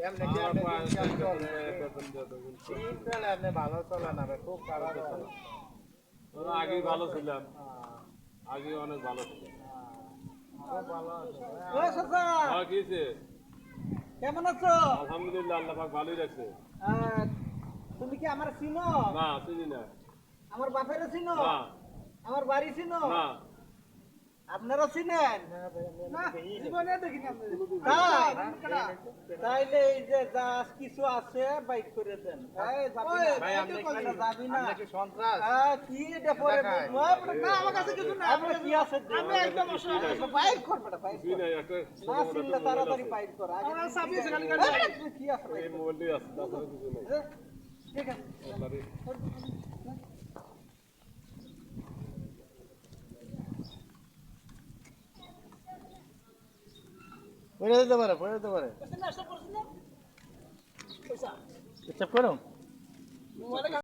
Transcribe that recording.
এমনি কি আপনি ঠিক চলে আপনি ভালো চলে না ভাই খুব খারাপ চলে আগে ভালো ছিলাম আগে অনেক ভালো ছিলাম খুব ভালো আছে ও চাচা হ্যাঁ কিছে কেমন আছো? আলহামদুলিল্লাহ আল্লাহ পাক ভালোই রাখছে আহ, তুমি কি আমার চিনো? না চিনি না আমার বাপেরও চিনো? না আমার বাড়ি চিনো? না আপনারা চিনেন? না জীবনে দেখিনি আপনি তাই? তাইলে এই যে যা কিছু আছে বাইক করে দেন। এই যাবি না? ভাই আপনি এটা যাবি না? কি সন্ত্রাস কি এটা পরে দেখায়। বলবো? না, আমার কাছে কিছু না। আপনার কি আছে? আমি একদম বাইক কর বেটা, বাইক চিনি কর। না একটা না চিনলে তাড়াতাড়ি বাইক কর। আমার চাবি আছে খালি গাড়ি। কি আছে? এই মোবাইলটাই আছে তাছাড়া কিছু নেই ঠিক আছে। আপনারই পড়ে যেতে পারে পড়ে যেতে পারে নাস্তা করছিস না? পয়সা। চেক করো